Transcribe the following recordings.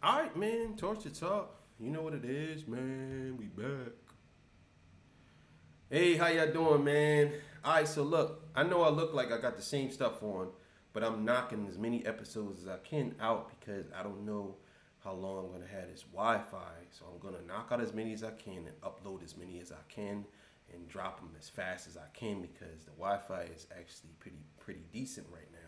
All right, man. Torch the talk. You know what it is, man. We back. Hey, how y'all doing, man? All right, so look, I know I look like I got the same stuff on, but I'm knocking as many episodes as I can out because I don't know how long I'm gonna have this Wi-Fi. So I'm gonna knock out as many as I can and upload as many as I can and drop them as fast as I can because the Wi-Fi is actually pretty decent right now,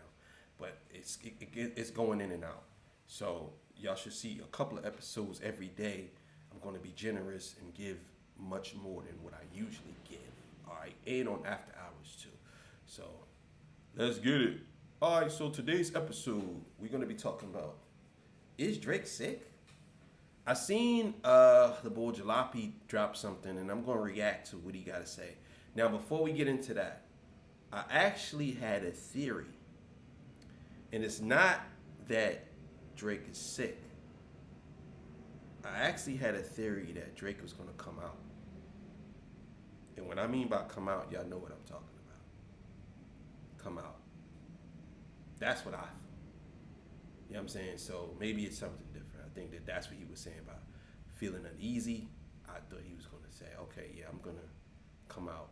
but it's going in and out. So y'all should see a couple of episodes every day. I'm going to be generous and give much more than what I usually give. All right, and on after hours too. So let's get it. All right, so today's episode we're going to be talking about, is Drake sick? I seen the boy Jalopy drop something, and I'm going to react to what he got to say. Now, before we get into that, I actually had a theory, and it's not that Drake is sick. I actually had a theory that Drake was going to come out. And what I mean by come out, y'all know what I'm talking about. Come out. That's what I thought. You know what I'm saying? So maybe it's something different. I think that's what he was saying about feeling uneasy. I thought he was going to say, okay, yeah, I'm going to come out.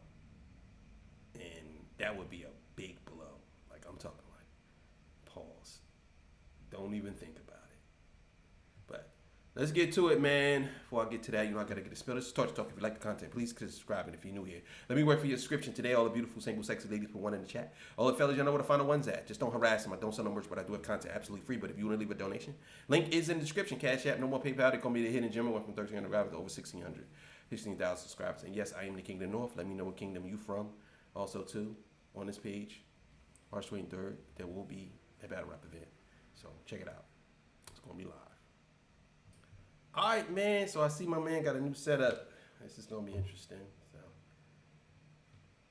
And that would be a big blow. Like, I'm talking like, pause. Don't even think about it. But let's get to it, man. Before I get to that, I gotta get a spill. This is Torch Talk. If you like the content, please subscribe. And if you're new here, let me work for your subscription today. All the beautiful, single, sexy ladies put one in the chat. All the fellas, y'all know where to find the ones at. Just don't harass them. I don't sell no merch, but I do have content absolutely free. But if you want to leave a donation, link is in the description. Cash App, no more PayPal. They're gonna be the hidden gem. Went from 1,300 rappers to over 1,600, 15,000 subscribers. And yes, I am the King of the North. Let me know what kingdom you from. Also, too, on this page, March 23rd, there will be a battle rap event. So check it out. It's gonna be live. All right, man. So I see my man got a new setup. This is gonna be interesting. So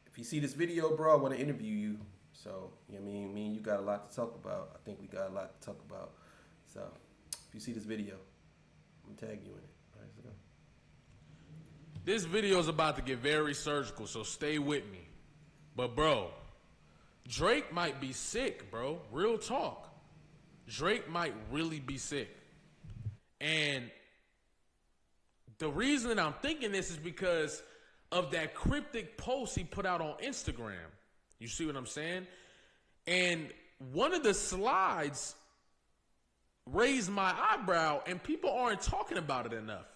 if you see this video, bro, I want to interview you. So you know what I mean, me and you got a lot to talk about. I think we got a lot to talk about. So if you see this video, I'm gonna tag you in it. All right, let's go. This video is about to get very surgical, so stay with me. But bro, Drake might be sick, bro. Real talk. Drake might really be sick. And the reason I'm thinking this is because of that cryptic post he put out on Instagram. You see what I'm saying? And one of the slides raised my eyebrow, and people aren't talking about it enough.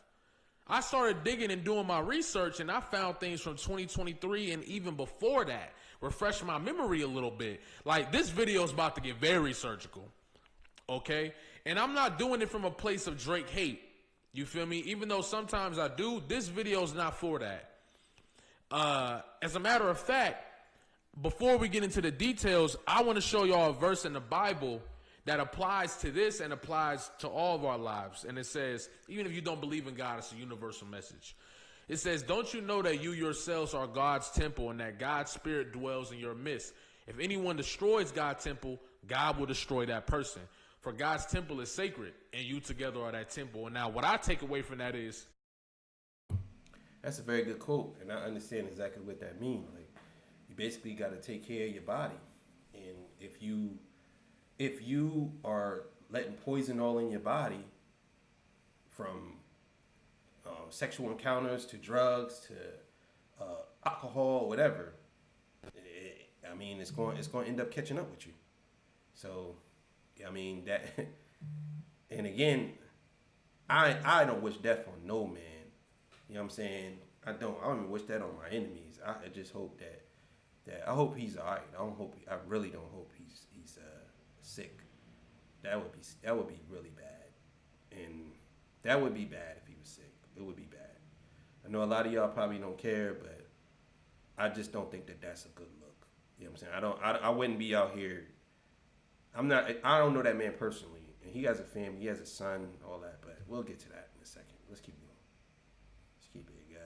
I started digging and doing my research, and I found things from 2023 and even before that. Refresh my memory a little bit. Like, this video is about to get very surgical. Okay? And I'm not doing it from a place of Drake hate. You feel me? Even though sometimes I do, this video is not for that. As a matter of fact, before we get into the details, I want to show y'all a verse in the Bible that applies to this and applies to all of our lives. And it says, even if you don't believe in God, it's a universal message. It says, don't you know that you yourselves are God's temple and that God's spirit dwells in your midst? If anyone destroys God's temple, God will destroy that person. For God's temple is sacred, and you together are that temple. And now what I take away from that is... That's a very good quote, and I understand exactly what that means. Like, you basically got to take care of your body. And if you are letting poison all in your body, from sexual encounters to drugs to alcohol, whatever, it's going to end up catching up with you. So, I mean that, and again, I don't wish death on no man. You know what I'm saying? I don't even wish that on my enemies. I just hope that I hope he's all right. I really don't hope he's sick. That would be really bad, and that would be bad if he was sick. It would be bad. I know a lot of y'all probably don't care, but I just don't think that that's a good look. You know what I'm saying? I wouldn't be out here. I don't know that man personally, and he has a family, he has a son, all that, but we'll get to that in a second. Let's keep going. Let's keep it going.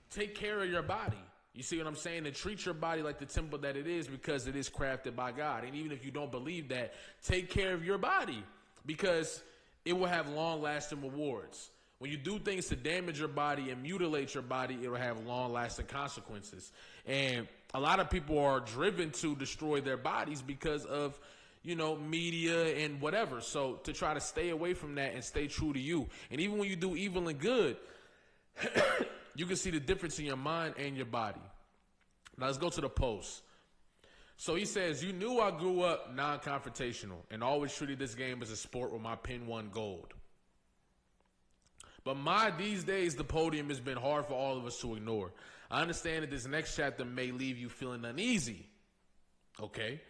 Take care of your body. You see what I'm saying? And treat your body like the temple that it is, because it is crafted by God. And even if you don't believe that, take care of your body, because it will have long-lasting rewards. When you do things to damage your body and mutilate your body, it will have long-lasting consequences. And a lot of people are driven to destroy their bodies because of, media and whatever. So to try to stay away from that and stay true to you. And even when you do evil and good, you can see the difference in your mind and your body. Now let's go to the post. So he says, you knew I grew up non-confrontational and always treated this game as a sport where my pen won gold. But these days, the podium has been hard for all of us to ignore. I understand that this next chapter may leave you feeling uneasy. Okay?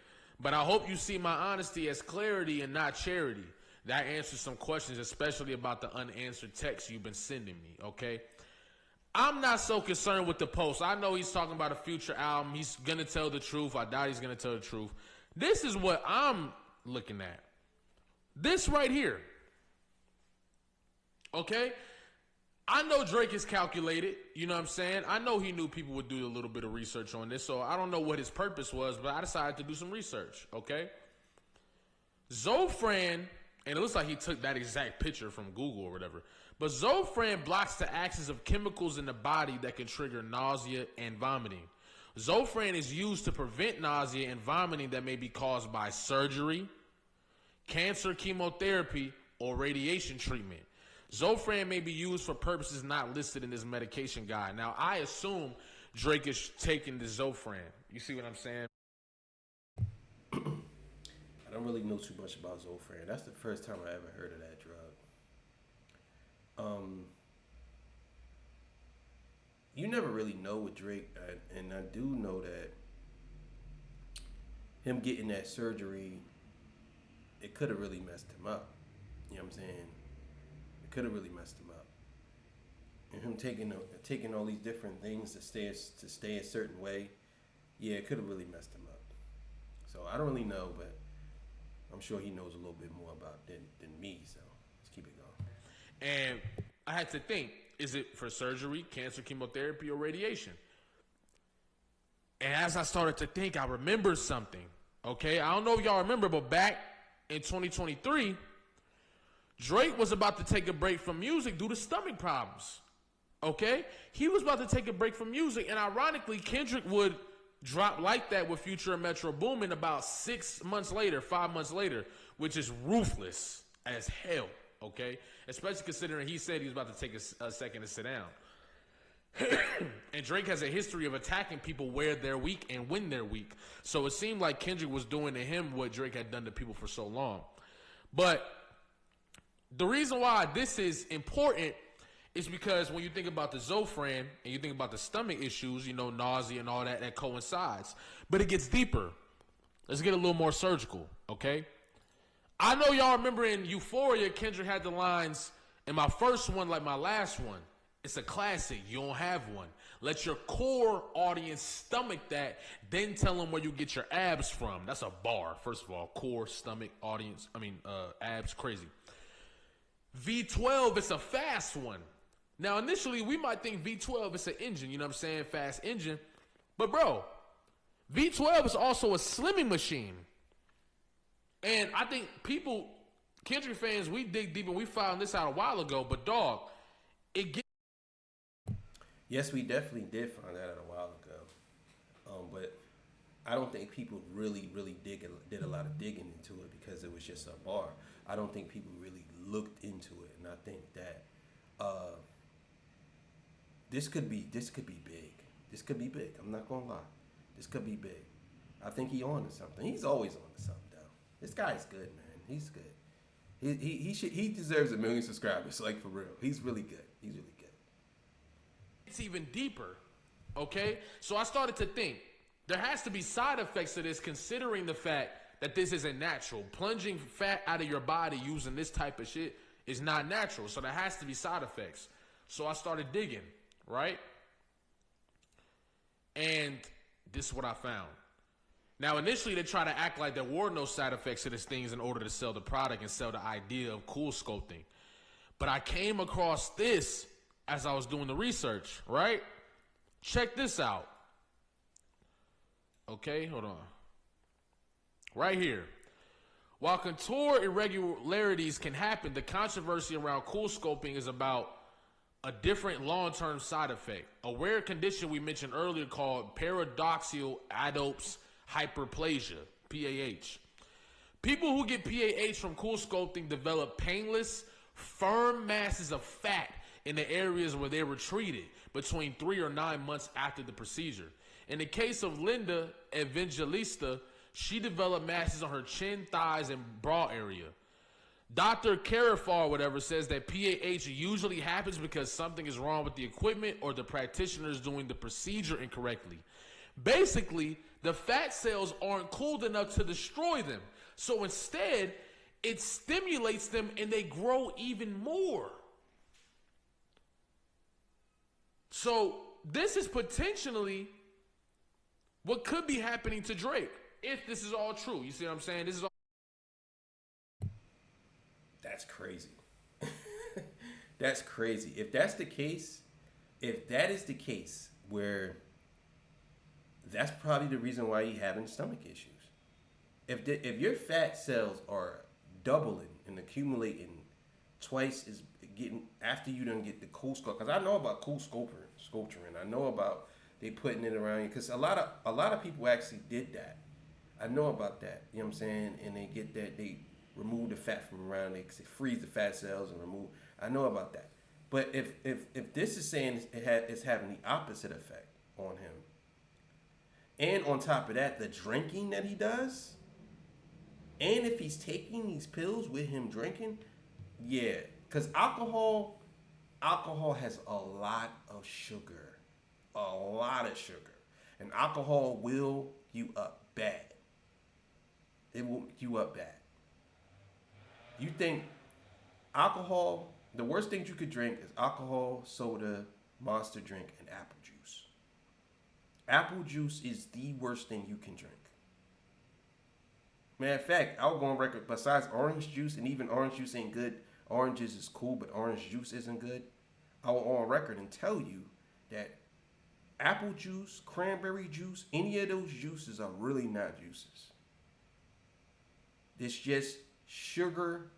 But I hope you see my honesty as clarity and not charity. That answers some questions, especially about the unanswered texts you've been sending me. Okay? I'm not so concerned with the post. I know he's talking about a future album. He's going to tell the truth. I doubt he's going to tell the truth. This is what I'm looking at. This right here. Okay? I know Drake is calculated. You know what I'm saying? I know he knew people would do a little bit of research on this. So I don't know what his purpose was, but I decided to do some research. Okay? Zofran, and it looks like he took that exact picture from Google or whatever. But Zofran blocks the axis of chemicals in the body that can trigger nausea and vomiting. Zofran is used to prevent nausea and vomiting that may be caused by surgery, cancer, chemotherapy, or radiation treatment. Zofran may be used for purposes not listed in this medication guide. Now, I assume Drake is taking the Zofran. You see what I'm saying? I don't really know too much about Zofran. That's the first time I ever heard of that drug. You never really know with Drake, and I do know that him getting that surgery, it could have really messed him up. You know what I'm saying? It could have really messed him up. And him taking all these different things to stay a certain way, yeah, it could have really messed him up. So I don't really know, but I'm sure he knows a little bit more about than me. So let's keep it going. And I had to think, is it for surgery, cancer, chemotherapy, or radiation? And as I started to think, I remembered something. Okay? I don't know if y'all remember, but back in 2023, Drake was about to take a break from music due to stomach problems. Okay? He was about to take a break from music, and ironically, Kendrick would drop like that with Future and Metro Boomin about 5 months later, which is ruthless as hell. Okay? Especially considering he said he was about to take a second to sit down. And Drake has a history of attacking people where they're weak and when they're weak. So it seemed like Kendrick was doing to him what Drake had done to people for so long. But the reason why this is important is because when you think about the Zofran and you think about the stomach issues, nausea and all that, that coincides. But it gets deeper. Let's get a little more surgical, okay? I know y'all remember in Euphoria, Kendrick had the lines, in my first one, like my last one, it's a classic, you don't have one. Let your core audience stomach that, then tell them where you get your abs from. That's a bar, first of all. Core, stomach, audience, abs, crazy. V12, it's a fast one. Now, initially, we might think V12 is an engine, you know what I'm saying, fast engine. But, bro, V12 is also a slimming machine. And I think Kendrick fans, we dig deep and we found this out a while ago. But, dog, it gets... Yes, we definitely did find that out a while ago. But I don't think people really did a lot of digging into it because it was just a bar. I don't think people really looked into it. And I think that this could be big. This could be big. I'm not going to lie. This could be big. I think he's on to something. He's always on to something, though. This guy's good, man. He's good. He deserves 1 million subscribers, like for real. He's really good. He's really good. It's even deeper, okay? So I started to think, there has to be side effects to this considering the fact that this isn't natural. Plunging fat out of your body using this type of shit is not natural. So there has to be side effects. So I started digging, right? And this is what I found. Now, initially, they try to act like there were no side effects to these things in order to sell the product and sell the idea of CoolSculpting. But I came across this as I was doing the research, right? Check this out. Okay, hold on. Right here. While contour irregularities can happen, the controversy around CoolSculpting is about a different long-term side effect, a rare condition we mentioned earlier called paradoxical adopes hyperplasia, PAH. People who get PAH from CoolSculpting develop painless, firm masses of fat in the areas where they were treated between 3 or 9 months after the procedure. In the case of Linda Evangelista, she developed masses on her chin, thighs, and bra area. Dr. Carafar, whatever, says that PAH usually happens because something is wrong with the equipment or the practitioner is doing the procedure incorrectly. Basically, the fat cells aren't cooled enough to destroy them. So instead, it stimulates them and they grow even more. So this is potentially what could be happening to Drake if this is all true. You see what I'm saying? This is all. That's crazy. That's crazy. If that's the case, if that is the case, where that's probably the reason why you're having stomach issues. If your fat cells are doubling and accumulating twice is getting after you don't get the CoolSculpt, because I know about sculpturing. I know about they putting it around you, because a lot of people actually did that. I know about that. You know what I'm saying? And they get that, they remove the fat from around it, they freeze the fat cells and remove. I know about that. But if this is saying it's having the opposite effect on him, and on top of that, the drinking that he does, and if he's taking these pills with him drinking, yeah, because alcohol has a lot of sugar, and alcohol will you up bad. It will you up bad. You think alcohol, the worst things you could drink is alcohol, soda, Monster drink, and apple juice. Apple juice is the worst thing you can drink. Matter of fact, I'll go on record, besides orange juice, and even orange juice ain't good. Oranges is cool, but orange juice isn't good. I will go on record and tell you that apple juice, cranberry juice, any of those juices are really not juices. It's just sugar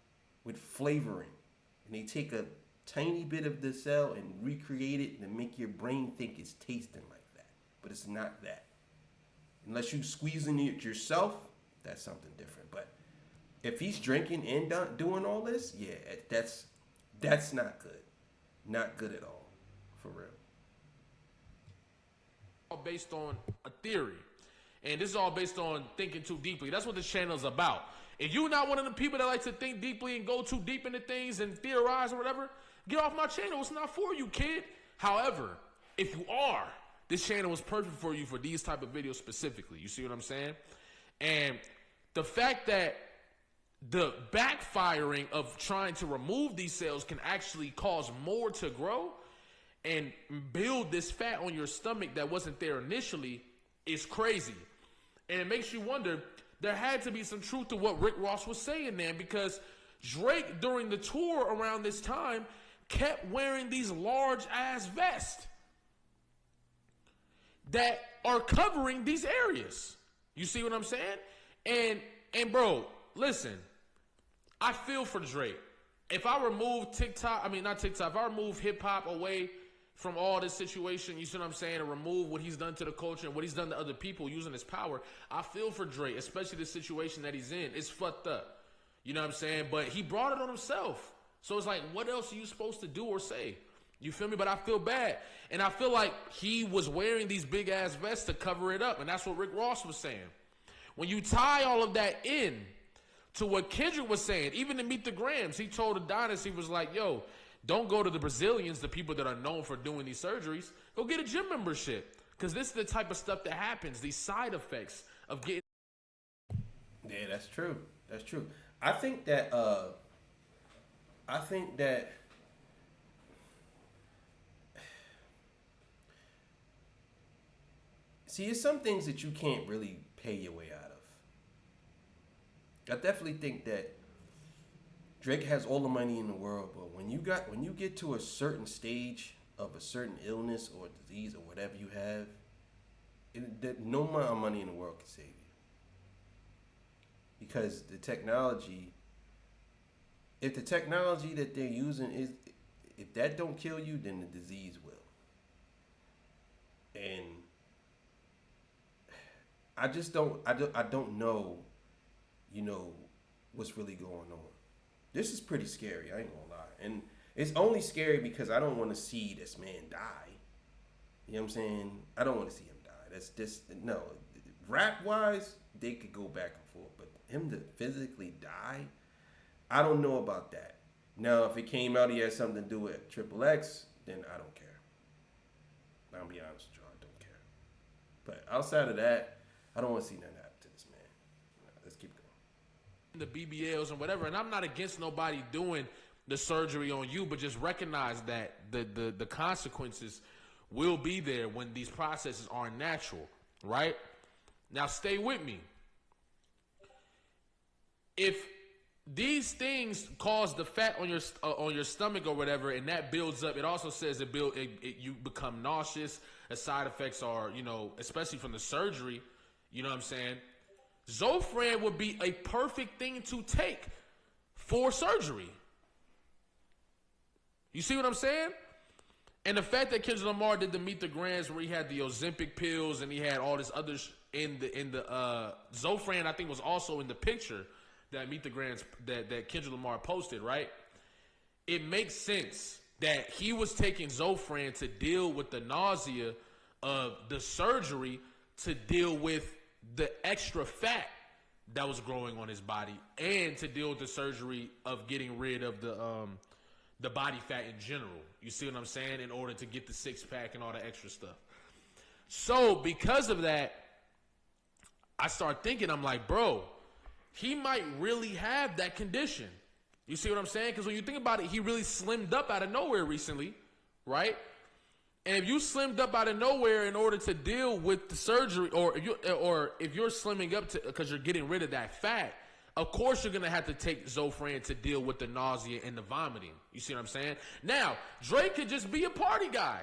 with flavoring. And they take a tiny bit of the cell and recreate it and make your brain think it's tasting like that. But it's not that. Unless you squeezing it yourself, that's something different. But if he's drinking and doing all this, yeah, that's not good. Not good at all. For real. All based on a theory. And this is all based on thinking too deeply. That's what this channel is about. If you're not one of the people that like to think deeply and go too deep into things and theorize or whatever, get off my channel. It's not for you, kid. However, if you are, this channel is perfect for you for these type of videos specifically. You see what I'm saying? And the fact that the backfiring of trying to remove these cells can actually cause more to grow and build this fat on your stomach that wasn't there initially is crazy. And it makes you wonder, there had to be some truth to what Rick Ross was saying, man, because Drake, during the tour around this time, kept wearing these large-ass vests that are covering these areas. You see what I'm saying? And bro, listen, I feel for Drake. If I remove if I remove hip-hop away from all this situation, you see what I'm saying, and remove what he's done to the culture and what he's done to other people using his power, I feel for Drake, especially the situation that he's in. It's fucked up. You know what I'm saying? But he brought it on himself. So it's like, what else are you supposed to do or say? You feel me? But I feel bad. And I feel like he was wearing these big-ass vests to cover it up, and that's what Rick Ross was saying. When you tie all of that in to what Kendrick was saying, even to Meet the Grams, he told Adonis, he was like, yo, don't go to the Brazilians, the people that are known for doing these surgeries. Go get a gym membership. Because this is the type of stuff that happens, these side effects of getting. Yeah, that's true. That's true. I think that see, it's some things that you can't really pay your way out of. I definitely think that Drake has all the money in the world, but when you get to a certain stage of a certain illness or disease or whatever you have, no amount of money in the world can save you. Because the technology, if the technology that they're using if that don't kill you, then the disease will. And I don't know, what's really going on. This is pretty scary, I ain't gonna lie. And it's only scary because I don't want to see this man die. You know what I'm saying? I don't want to see him die. That's just, no. Rap-wise, they could go back and forth. But him to physically die, I don't know about that. Now, if it came out he had something to do with Triple X, then I don't care. I'll be honest with you, I don't care. But outside of that, I don't want to see nothing happen to this man. Let's keep going. The BBLs and whatever, and I'm not against nobody doing the surgery on you, but just recognize that the consequences will be there when these processes aren't natural, right? Now, stay with me. If these things cause the fat on your stomach or whatever, and that builds up, it also says you become nauseous. The side effects are, especially from the surgery, you know what I'm saying? Zofran would be a perfect thing to take for surgery. You see what I'm saying? And the fact that Kendrick Lamar did the Meet the Grands where he had the Ozempic pills and he had all this other in the Zofran, I think, was also in the picture that Meet the Grands that Kendrick Lamar posted, right? It makes sense that he was taking Zofran to deal with the nausea of the surgery, to deal with the extra fat that was growing on his body, and to deal with the surgery of getting rid of the body fat in general. You see what I'm saying? In order to get the six-pack and all the extra stuff. So because of that, I start thinking, I'm like, bro, he might really have that condition. You see what I'm saying? Because when you think about it, he really slimmed up out of nowhere recently, right? And if you slimmed up out of nowhere in order to deal with the surgery, or if you're slimming up because you're getting rid of that fat, of course you're gonna have to take Zofran to deal with the nausea and the vomiting. You see what I'm saying? Now, Drake could just be a party guy.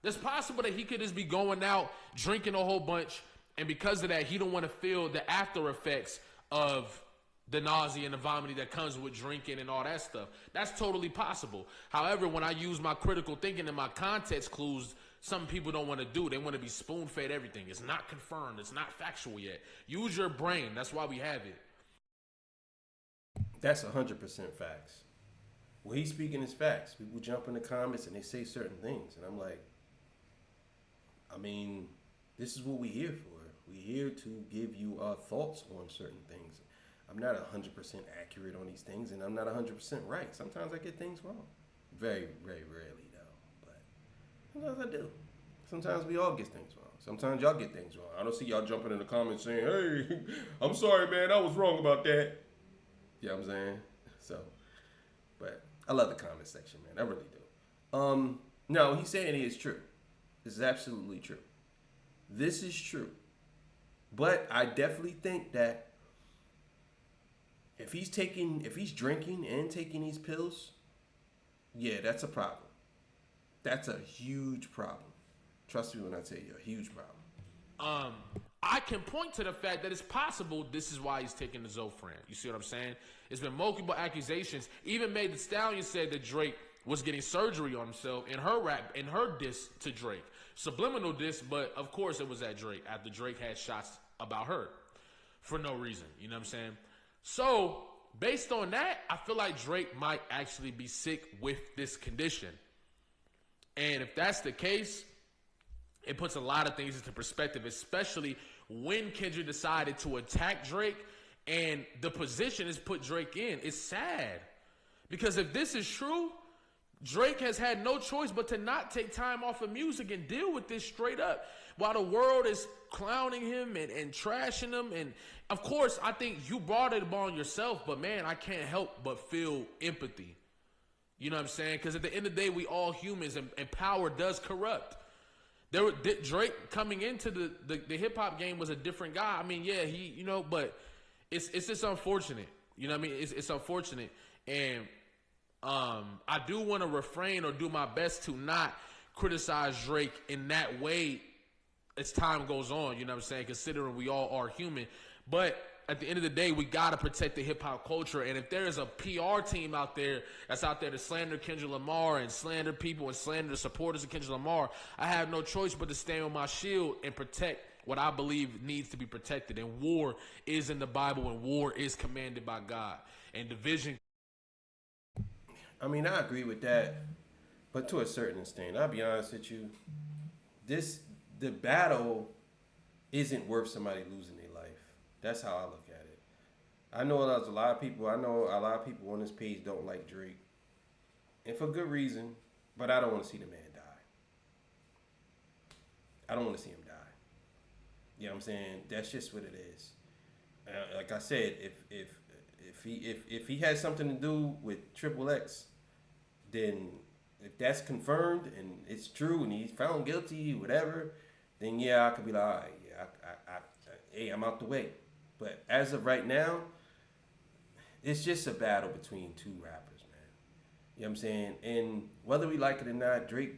It's possible that he could just be going out drinking a whole bunch, and because of that, he don't want to feel the after effects of the nausea and the vomiting that comes with drinking and all that stuff. That's totally possible. However, when I use my critical thinking and my context clues, some people don't want to do. They want to be spoon-fed everything. It's not confirmed. It's not factual yet. Use your brain. That's why we have it. That's 100% facts. What he's speaking is facts. People jump in the comments and they say certain things. And I'm like, I mean, this is what we're here for. We're here to give you our thoughts on certain things. I'm not 100% accurate on these things, and I'm not 100% right. Sometimes I get things wrong. Very, very rarely, though. But sometimes I do. Sometimes we all get things wrong. Sometimes y'all get things wrong. I don't see y'all jumping in the comments saying, hey, I'm sorry, man, I was wrong about that. You know what I'm saying? So, but I love the comment section, man. I really do. No, he's saying it is true. This is absolutely true. This is true. But I definitely think that if he's drinking and taking these pills, yeah, that's a problem. That's a huge problem. Trust me when I tell you, a huge problem. I can point to the fact that it's possible this is why he's taking the Zofran. You see what I'm saying? It's been multiple accusations. Even Meg Thee Stallion said that Drake was getting surgery on himself in her rap, in her diss to Drake. Subliminal diss, but of course it was at Drake after Drake had shots about her for no reason. You know what I'm saying? So, based on that, I feel like Drake might actually be sick with this condition. And if that's the case, it puts a lot of things into perspective, especially when Kendrick decided to attack Drake and the position is put Drake in. It's sad. Because if this is true, Drake has had no choice but to not take time off of music and deal with this straight up while the world is clowning him and trashing him. And of course, I think you brought it upon yourself, but man, I can't help but feel empathy. You know what I'm saying? Because at the end of the day, we all humans, and power does corrupt. Drake coming into the hip-hop game was a different guy. I mean, yeah, but it's just unfortunate. You know what I mean? It's unfortunate. And I do want to refrain or do my best to not criticize Drake in that way as time goes on, you know what I'm saying, considering we all are human. But at the end of the day, we got to protect the hip-hop culture. And if there is a PR team out there that's out there to slander Kendrick Lamar and slander people and slander the supporters of Kendrick Lamar, I have no choice but to stand on my shield and protect what I believe needs to be protected. And war is in the Bible, and war is commanded by God. And division. I mean, I agree with that, but to a certain extent. I'll be honest with you. The battle isn't worth somebody losing their life. That's how I look at it. I know there's a lot of people. I know a lot of people on this page don't like Drake, and for good reason. But I don't want to see the man die. I don't want to see him die. You know what I'm saying? That's just what it is. Like I said, if he has something to do with Triple X, then if that's confirmed and it's true and he's found guilty, whatever, then yeah, I could be like, all right, yeah, hey, I'm out the way. But as of right now, it's just a battle between two rappers, man. You know what I'm saying? And whether we like it or not, Drake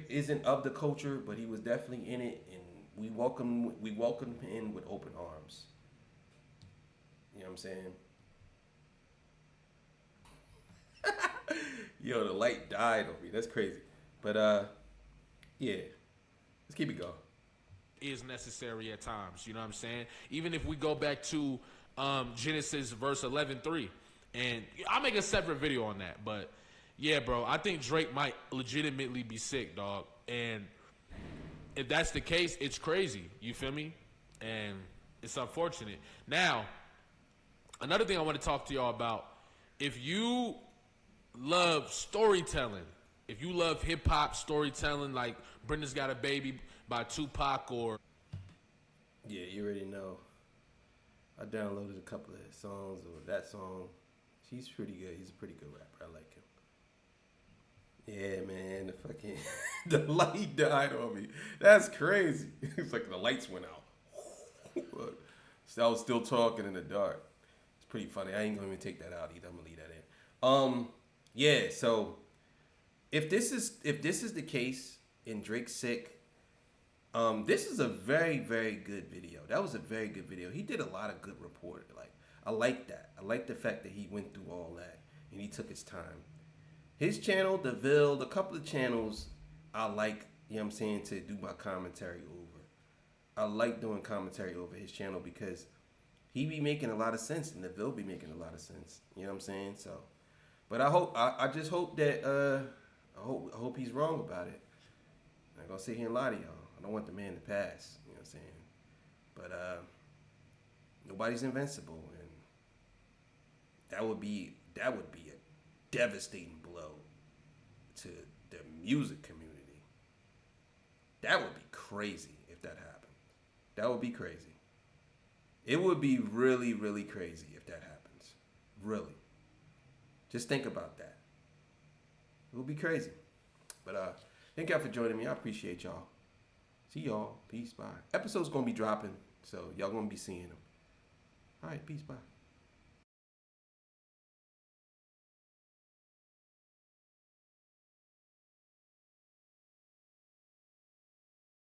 isn't of the culture, but he was definitely in it, and we welcome him in with open arms. You know what I'm saying? Yo, the light died on me. That's crazy. But yeah. Let's keep it going. Is necessary at times, you know what I'm saying? Even if we go back to Genesis verse 11:3, and I'll make a separate video on that, but yeah, bro, I think Drake might legitimately be sick, dog. And if that's the case, it's crazy. You feel me? And it's unfortunate. Now, another thing I want to talk to y'all about, if you love storytelling, if you love hip-hop storytelling, like Brenda's Got a Baby by Tupac, or... Yeah, you already know. I downloaded a couple of his songs, or that song. He's pretty good. He's a pretty good rapper. I like him. Yeah, man, the fucking the light died on me. That's crazy. It's like the lights went out. So I was still talking in the dark. It's pretty funny. I ain't gonna even take that out either. I'm gonna leave that in. Yeah. So if this is the case and Drake's sick, this is a very, very good video. That was a very good video. He did a lot of good reporting. Like, I like that. I like the fact that he went through all that and he took his time. His channel, a couple of channels I like, you know what I'm saying, to do my commentary over. I like doing commentary over his channel because he be making a lot of sense and DeVille be making a lot of sense. You know what I'm saying? So, but I just hope that, I hope he's wrong about it. I'm not gonna sit here and lie to y'all. I don't want the man to pass, you know what I'm saying? But nobody's invincible, and that would be a devastating blow to the music community. That would be crazy if that happened. That would be crazy. It would be really, really crazy if that happens. Really. Just think about that. It would be crazy. But thank y'all for joining me. I appreciate y'all. See y'all. Peace. Bye. Episode's going to be dropping, so y'all going to be seeing them. All right. Peace. Bye.